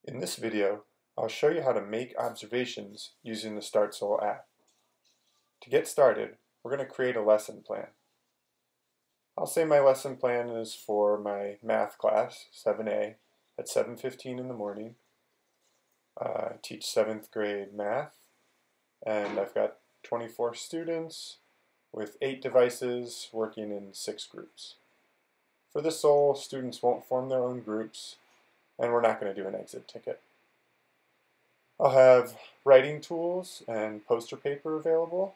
In this video, I'll show you how to make observations using the StartSOLE app. To get started, we're going to create a lesson plan. I'll say my lesson plan is for my math class, 7A, at 7:15 in the morning. I teach 7th grade math, and I've got 24 students with 8 devices working in 6 groups. For the SOLE, students won't form their own groups, and we're not going to do an exit ticket. I'll have writing tools and poster paper available.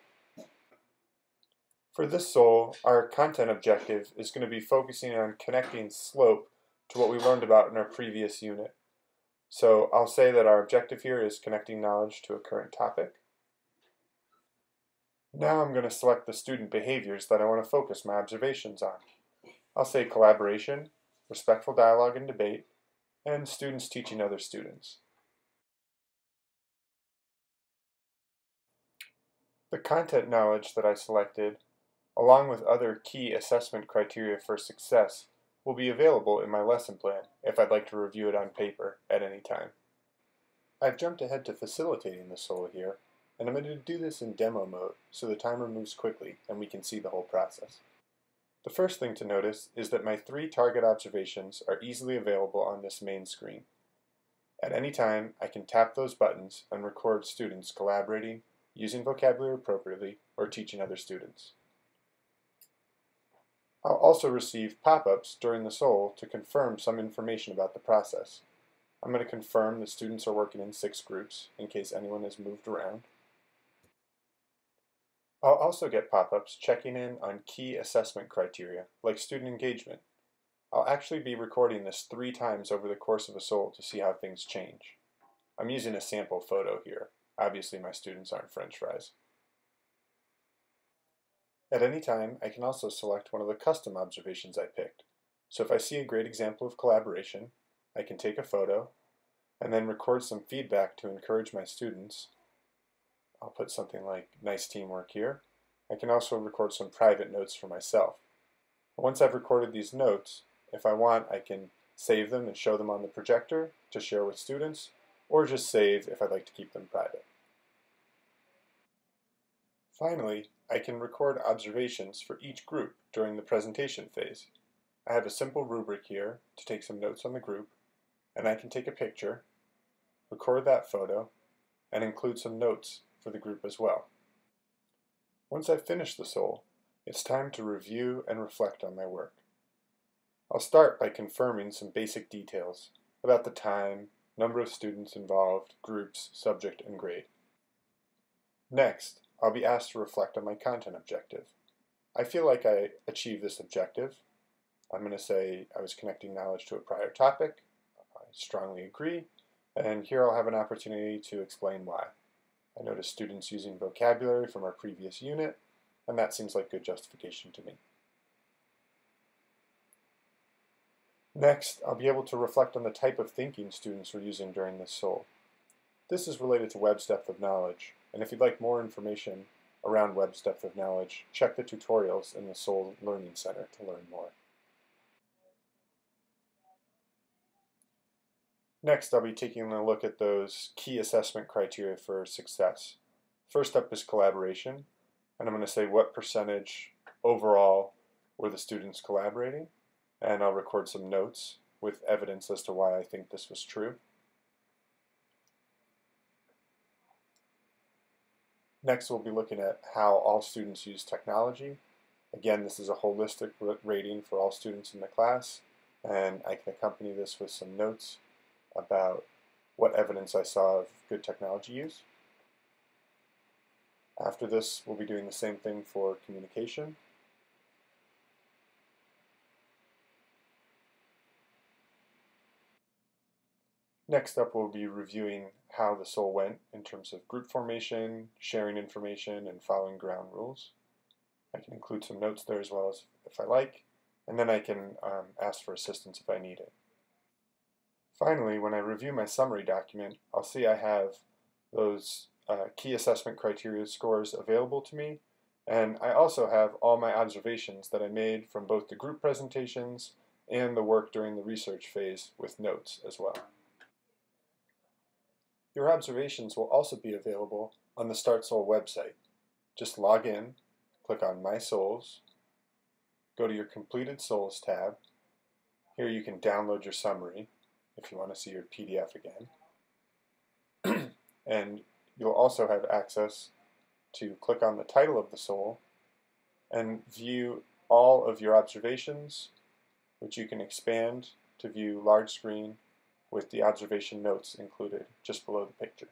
For this SOLE, our content objective is going to be focusing on connecting slope to what we learned about in our previous unit. So I'll say that our objective here is connecting knowledge to a current topic. Now I'm going to select the student behaviors that I want to focus my observations on. I'll say collaboration, respectful dialogue and debate, and students teaching other students. The content knowledge that I selected, along with other key assessment criteria for success, will be available in my lesson plan if I'd like to review it on paper at any time. I've jumped ahead to facilitating the SOLE here, and I'm going to do this in demo mode so the timer moves quickly and we can see the whole process. The first thing to notice is that my 3 target observations are easily available on this main screen. At any time, I can tap those buttons and record students collaborating, using vocabulary appropriately, or teaching other students. I'll also receive pop-ups during the SOLE to confirm some information about the process. I'm going to confirm that students are working in 6 groups in case anyone has moved around. I'll also get pop-ups checking in on key assessment criteria, like student engagement. I'll actually be recording this 3 times over the course of a SOLE to see how things change. I'm using a sample photo here. Obviously my students aren't French fries. At any time, I can also select one of the custom observations I picked. So if I see a great example of collaboration, I can take a photo and then record some feedback to encourage my students. I'll put something like nice teamwork here. I can also record some private notes for myself. Once I've recorded these notes, if I want, I can save them and show them on the projector to share with students, or just save if I'd like to keep them private. Finally, I can record observations for each group during the presentation phase. I have a simple rubric here to take some notes on the group, and I can take a picture, record that photo, and include some notes for the group as well. Once I've finished the SOLE, it's time to review and reflect on my work. I'll start by confirming some basic details about the time, number of students involved, groups, subject, and grade. Next, I'll be asked to reflect on my content objective. I feel like I achieved this objective. I'm going to say I was connecting knowledge to a prior topic. I strongly agree. And here I'll have an opportunity to explain why. I noticed students using vocabulary from our previous unit, and that seems like good justification to me. Next, I'll be able to reflect on the type of thinking students were using during this SOLE. This is related to Webb's depth of knowledge, and if you'd like more information around Webb's depth of knowledge, check the tutorials in the SOLE Learning Center to learn more. Next, I'll be taking a look at those key assessment criteria for success. First up is collaboration, and I'm going to say what percentage overall were the students collaborating, and I'll record some notes with evidence as to why I think this was true. Next, we'll be looking at how all students use technology. Again, this is a holistic rating for all students in the class, and I can accompany this with some notes about what evidence I saw of good technology use. After this, we'll be doing the same thing for communication. Next up, we'll be reviewing how the SOLE went in terms of group formation, sharing information, and following ground rules. I can include some notes there as well as if I like, and then I can ask for assistance if I need it. Finally, when I review my summary document, I'll see I have those key assessment criteria scores available to me, and I also have all my observations that I made from both the group presentations and the work during the research phase with notes as well. Your observations will also be available on the StartSOLE website. Just log in, click on My Soles, go to your Completed Soles tab. Here you can download your summary if you want to see your PDF again. And you'll also have access to click on the title of the sole and view all of your observations, which you can expand to view large screen with the observation notes included just below the picture.